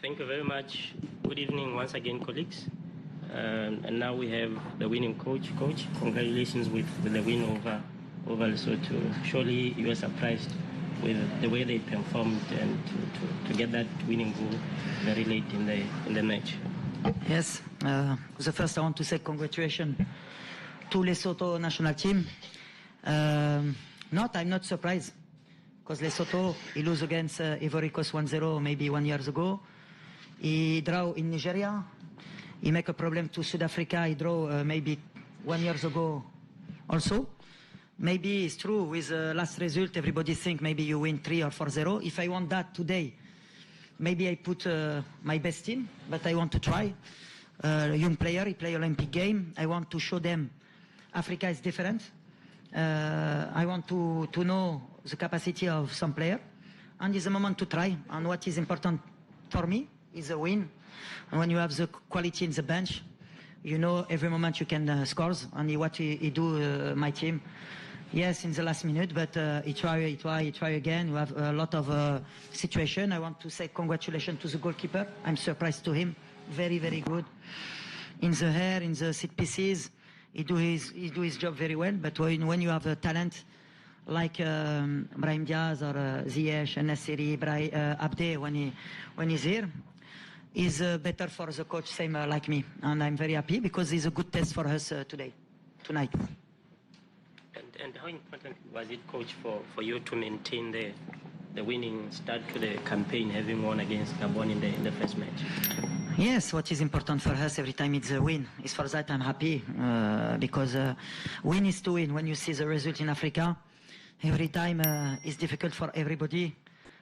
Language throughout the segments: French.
Thank you very much. Good evening once again, colleagues. And now we have the winning coach. Coach, congratulations with the win over Lesotho. Surely you were surprised with the way they performed and to get that winning goal very late in the match. Yes, the first I want to say congratulations to Lesotho national team. I'm not surprised because Lesotho, he lose against Ivory Coast 1-0 maybe 1 year ago. He draw in Nigeria. He make a problem to South Africa. He draw maybe 1 year ago also. Maybe it's true with the last result, everybody think maybe you win 3 or 4-0. If I want that today, maybe I put my best team, but I want to try. Young player, he play Olympic game. I want to show them Africa is different. I want to know the capacity of some player. And it's a moment to try. And what is important for me is a win. And when you have the quality in the bench, you know every moment you can score. And what he do, my team. Yes, in the last minute, but he try again. You have a lot of situation. I want to say congratulations to the goalkeeper. I'm surprised to him. Very, very good. In the air, in the set pieces, he do his job very well. But when you have a talent like Brahim Diaz or Ziyech, Nassiri, Abde, when he's here, is better for the coach, same like me. And I'm very happy because it's a good test for us tonight. And how important was it, coach, for you to maintain the winning start to the campaign, having won against Gabon in the first match? Yes, what is important for us every time it's a win. It's for that I'm happy because win is to win. When you see the result in Africa, every time it's difficult for everybody,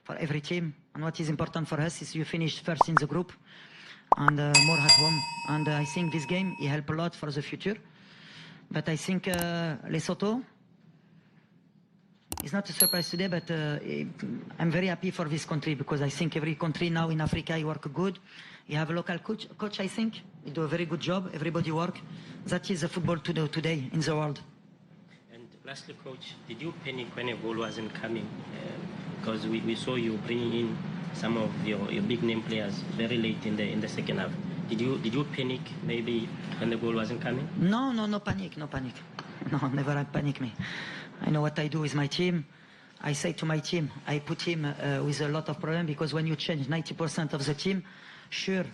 for every team. And what is important for us is you finish first in the group and more at home. And I think this game, it help a lot for the future. But I think Lesotho, it's not a surprise today, but I'm very happy for this country because I think every country now in Africa, you work good. You have a local coach, I think. You do a very good job. Everybody work. That is the football today in the world. And lastly, coach, did you panic when a goal wasn't coming? Because we saw you bringing in some of your big name players very late in the second half. Did you panic maybe when the goal wasn't coming? No panic. No, never panic me. I know what I do with my team. I say to my team, I put him with a lot of problem because when you change 90% of the team, sure,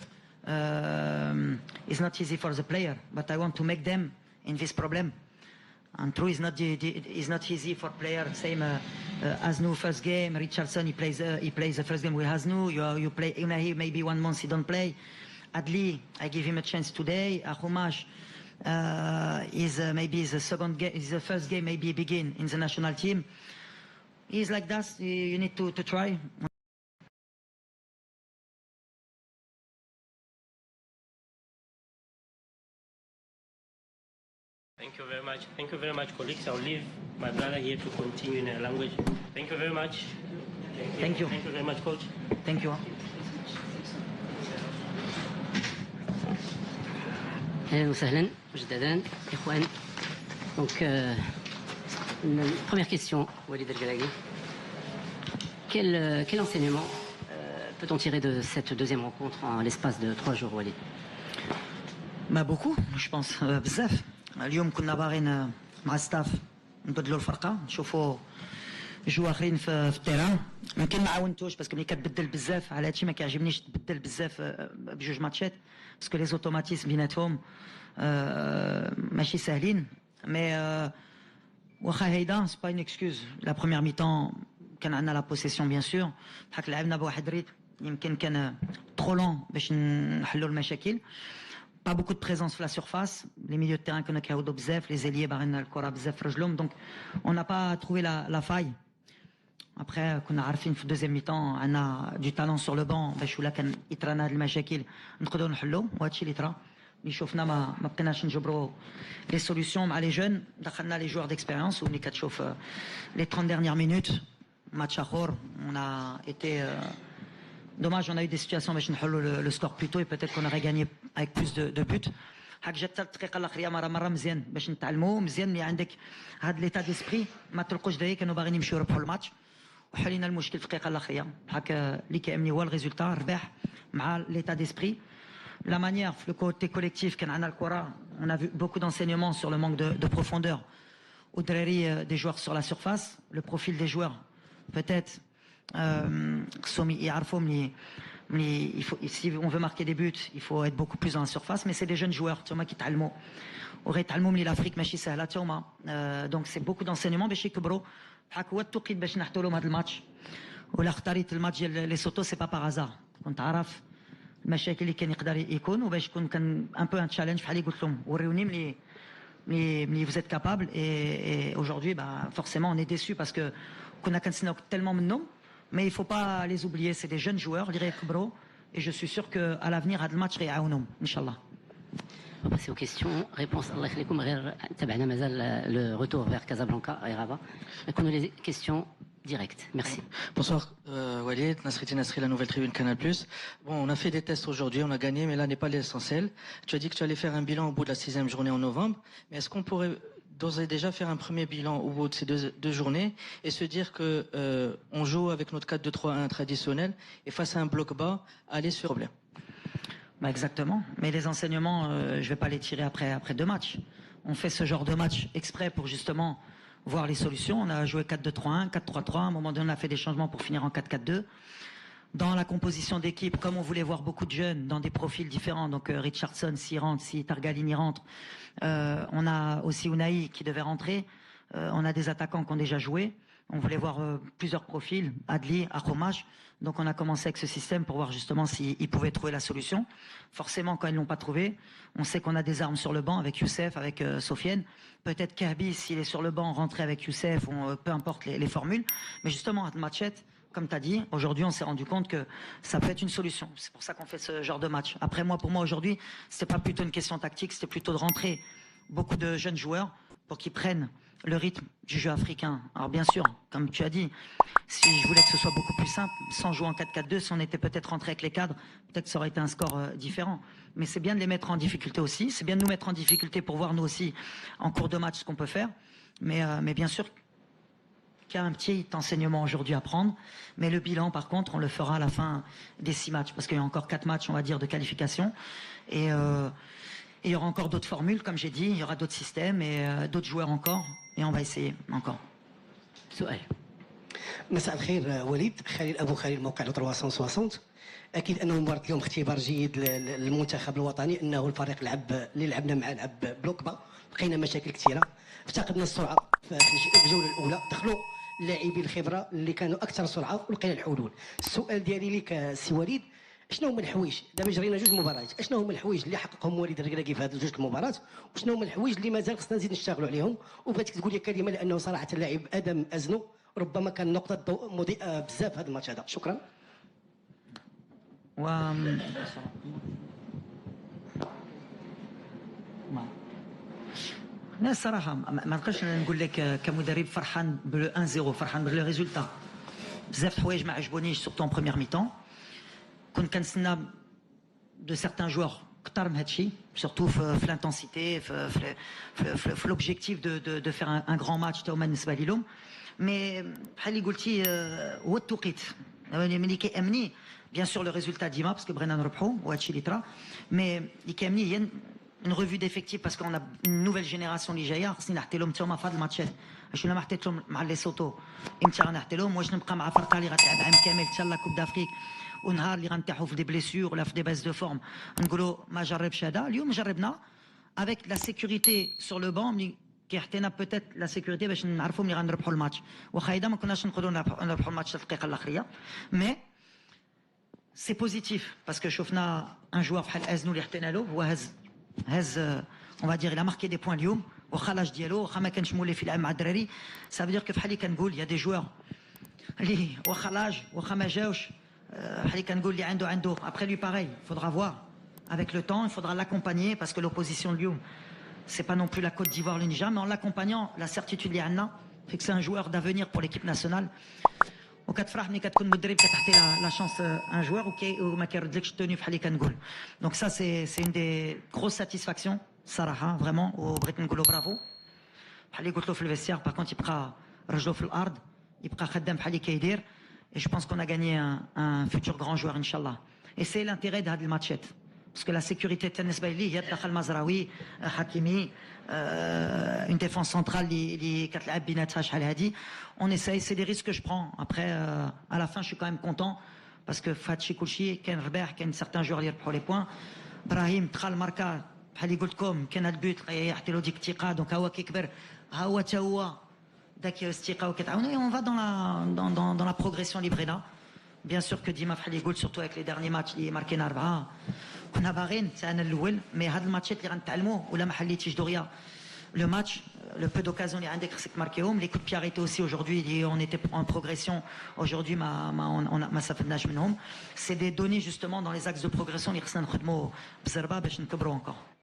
it's not easy for the player, but I want to make them in this problem. And true, it's not easy for player. Same Asnou first game, Richardson he plays the first game with Asnou. You play Unahi, maybe 1 month he don't play. Adli, I give him a chance today. Ahumash is maybe the second game, is the first game maybe begin in the national team. He's like that. You need to try. Thank you very much. Thank you very much, colleagues. I'll leave my brother here to continue in a language. Thank you very much. Thank you. Thank you very much, coach. Thank you. اهلا وسهلا مجددا اخوان. Donc première question, Walid El-Galaghi. Quel enseignement peut-on tirer de cette deuxième rencontre en l'espace de 3 jours, Walid? beaucoup, je pense. بزاف. اليوم كنا باغيين مع ستاف نبدلوا الفرقه نشوفوا جوا اخرين في التيران. يمكن ما عاونتوش باسكو ملي كتبدل بزاف على هادشي ما كيعجبنيش تبدل بزاف بجوج ماتشات باسكو لي زوتوماتيزم بيناتهم ماشي ساهلين. مي واخا هيدا سي با اون اكسكوز. لا بروميير ميطون كان عندنا لا بوسيسيون بيان سور بحال لعبنا بواحد الريتم يمكن كان ترو لون باش نحلوا المشاكل. Pas beaucoup de présence sur la surface. Les milieux de terrain qu'on a كيعوضوا بزاف, les ailiers باغيين الكره بزاف في رجلهم. Donc on n'a pas trouvé la faille. Après كنا عارفين في الدوزيام ميطون عندنا du talent sur le banc باش ولا كان يطرانا هاد المشاكل نقدروا نحلوا, وهادشي اللي طرا. اللي شفنا ما بقيناش نجبروا لي سوليوشن مع لي جون. دخلنا لي جوار ديكسبيريونس وملي كتشوف لي 30 dernières minutes match اخر on a été dommage, on a eu des situations باش نحلوا le score plus tôt et peut-être qu'on aurait gagné avec plus de buts. هاك جات حتى الدقيقه الاخيره مره مزيان باش نتعلموا مزيان. ملي عندك هاد ليتا ديسبري ما تلقوش دراري كانوا باغيين يمشيو يربحوا الماتش وحلينا المشكل في الدقيقه الاخيره هكا اللي كيهمني هو الريزولتا الرباح مع l'état d'esprit. La manière, le côté collectif, on a vu beaucoup d'enseignements sur le manque de profondeur. Au-delà des joueurs sur la surface, le profil des joueurs, peut-être, si on veut marquer des buts, il faut être beaucoup plus dans la surface, mais c'est des jeunes joueurs, qui t'allemand. l'Afrique ماشي سهله توما دونك سي بوكو دونسينيمون باش يكبروا بحال هو التوقيت باش نحطوا لهم هذا الماتش ولا اختاريت الماتش ديال لي سوتو سي با باغازار كنت عارف المشاكل اللي كان يقدر يكون وباش يكون كان ان بو ان تشالنج بحال اللي قلت لهم وريوني ملي vous êtes capable et aujourd'hui forcément on est déçu parce que كنا كنتسناو tellement منهم mais il faut pas les oublier c'est des jeunes joueurs اللي غيكبروا et je suis sûr que à l'avenir هذا الماتش غيعاونهم ان شاء الله. On va passer aux questions. Réponse Allah يخليكم غير تبعنا مازال le retour vers Casablanca et Rabat. On a les questions directes. Merci. Bonsoir Walid, Nasriti Nasri, la nouvelle tribune Canal+. Bon, on a fait des tests aujourd'hui, on a gagné, mais là n'est pas l'essentiel. Tu as dit que tu allais faire un bilan au bout de la 6e journée en novembre, mais est-ce qu'on pourrait d'ores et déjà faire un premier bilan au bout de ces deux journées et se dire que on joue avec notre 4-2-3-1 traditionnel et face à un bloc bas, aller sur le problème? Exactement, mais les enseignements, je ne vais pas les tirer après 2 matchs. On fait ce genre de match exprès pour justement voir les solutions. On a joué 4-2-3-1, 4-3-3, à un moment donné on a fait des changements pour finir en 4-4-2. Dans la composition d'équipe, comme on voulait voir beaucoup de jeunes dans des profils différents, donc Richardson s'il rentre, si Targalini rentre, on a aussi Unai qui devait rentrer, on a des attaquants qui ont déjà joué. On voulait voir plusieurs profils, Adli, Akhomash. Donc on a commencé avec ce système pour voir justement s'ils pouvaient trouver la solution. Forcément, quand ils ne l'ont pas trouvé, on sait qu'on a des armes sur le banc avec Youssef, avec Sofiane. Peut-être Kahbi, s'il est sur le banc, rentrer avec Youssef, peu importe les formules. Mais justement, à Matchet, comme tu as dit, aujourd'hui on s'est rendu compte que ça peut être une solution. C'est pour ça qu'on fait ce genre de match. Après pour moi aujourd'hui, c'était pas plutôt une question tactique, c'était plutôt de rentrer beaucoup de jeunes joueurs pour qu'ils prennent le rythme du jeu africain. Alors bien sûr, comme tu as dit, si je voulais que ce soit beaucoup plus simple, sans jouer en 4-4-2, si on était peut-être rentré avec les cadres, peut-être que ça aurait été un score différent. Mais c'est bien de les mettre en difficulté aussi, c'est bien de nous mettre en difficulté pour voir nous aussi en cours de match ce qu'on peut faire. Mais bien sûr qu'il y a un petit enseignement aujourd'hui à prendre. Mais le bilan, par contre, on le fera à la fin des 6 matchs, parce qu'il y a encore 4 matchs, on va dire, de qualification. Et il y aura encore d'autres formules, comme j'ai dit, il y aura d'autres systèmes et d'autres joueurs encore. Et on va essayer encore. سؤال. مساء الخير وليد، خليل ابو خليل موقع 360. اكيد انه مباراه اليوم اختبار جيد للمنتخب الوطني، انه الفريق اللي لعبنا معاه لعب بلوك با، لقينا مشاكل كثيره، افتقدنا السرعه في الجوله الاولى، دخلوا اللاعبين الخبره اللي كانوا اكثر سرعه ولقينا الحلول. السؤال ديالي لك سي وليد، شنو هما الحوايج دابا جرينا 2 مباريات، شنو هما الحوايج اللي حققهم وليد الركراكي في هذه 2 المباريات، وشنو هما الحوايج اللي مازال خصنا نزيد نشتغلوا عليهم؟ وبغيتك تقول لي كلمه، لانه صراحه اللاعب ادم ازنو ربما كان نقطه ضوء مضيئه بزاف هذا الماتش هذا. شكرا. لا الصراحه ما نقدرش نقول لك كمدرب فرحان بلو 1-0، فرحان بلو ريزولتا. بزاف الحوايج ما عجبونيش سورتو ان بروميير ميتون. كنت كنتسنى دو سيغتان جوار كثر من هذا الشيء، سورتو في لانتونسيتي في لوبجيكتيف دو فير ان غران ماتش تا هما بالنسبه ليهم. مي بحال اللي قلتي هو التوقيت ملي كيامني بيان سور لو ريزولتا ديما باسكو بغينا نربحوا وهذا الشيء اللي طرا، مي اللي كيامني هي une revue d'effectifs parce qu'on a une nouvelle génération اللي جايه، خصني نحطي لهم حتى هما في هاد الماتشات. واش ما حطيت لهم مع لي سوتو امتى غنحطي لهم؟ واش نبقى مع فرقه اللي غتلعب عام كامل حتى لا كوب دافريك ونهار اللي غنتاحوا في دي بليسيور ولا في دي باس دو فورم نقولوا ما جربش هذا؟ اليوم جربنا avec la sécurité sur le banc ملي كيعطينا بوتيت لا سيكوريتي باش نعرفوا ملي غنربحوا الماتش. واخا هيدا ما كناش نقدروا نربحوا الماتش في الدقيقه الاخريه، مي سي بوزيتيف باسكو شفنا ان جوار بحال ازنو اللي حطينا له هو هز on va dire il a marqué des points اليوم، واخا لاج ديالو واخا ما كانش مولي في لعب مع الدراري. ça veut dire que بحال اللي كنقول يا دي جوار اللي واخا لاج واخا ما جاوش، بحال اللي كنقول اللي عنده après lui pareil, il faudra voir avec le temps, il faudra l'accompagner parce que l'opposition de Lyon c'est pas non plus la Côte d'Ivoire, le Niger, mais en l'accompagnant la certitude اللي عندنا fait que c'est un joueur d'avenir pour l'équipe nationale. وكتفرح ملي كتكون مدرب كتعطي لا شانس ان جوار وما كيردلكش التوني بحال اللي كنقول. دونك سا سي اون دي غروس ساتيسفاكسيون صراحه فريمون، وبغيت نقول له برافو. بحال اللي قلت له في الفيستير باغ كونت يبقى رجلو في الارض يبقى خدام بحال اللي كيدير. Et je pense qu'on a gagné un futur grand joueur, Inch'Allah. Et c'est l'intérêt de هاد الماتشات. Parce que la sécurité بالنسبة لي هي تدخل مزراوي حكيمي une défense centrale اللي كتلعب بيناتها شحال هادي. On essaye, c'est des risques que je prends. Après, à la fin, je suis quand même content. Parce que فهادشي كلشي كاين رباح, كاين certains joueurs اللي يربحوا les points. إبراهيم دخل ماركا بحال اللي قلت لكم, كان هاد البيوت يعطي له ديك الثقة, دونك ها هو كيكبر, ها هو تا هو داك الثقة وكتعاونوا. Et on va dans la progression لبغينا. Bien sûr que ديما بحال اللي قلت, surtout avec les derniers matchs اللي ماركينا 4 كنا باغيين حتى انا الاول, مي هاد الماتشات اللي غنتعلموا ولا ما حليتيش دغيا le match, le peu d'occasions اللي عندك خصك تماركيهم. Les coups de pied arrêtés aussi aujourd'hui, on était en progression. Aujourd'hui, ما استفدناش منهم. C'est des données justement dans les axes de progression اللي خصنا نخدموا بزربه باش نكبروا encore.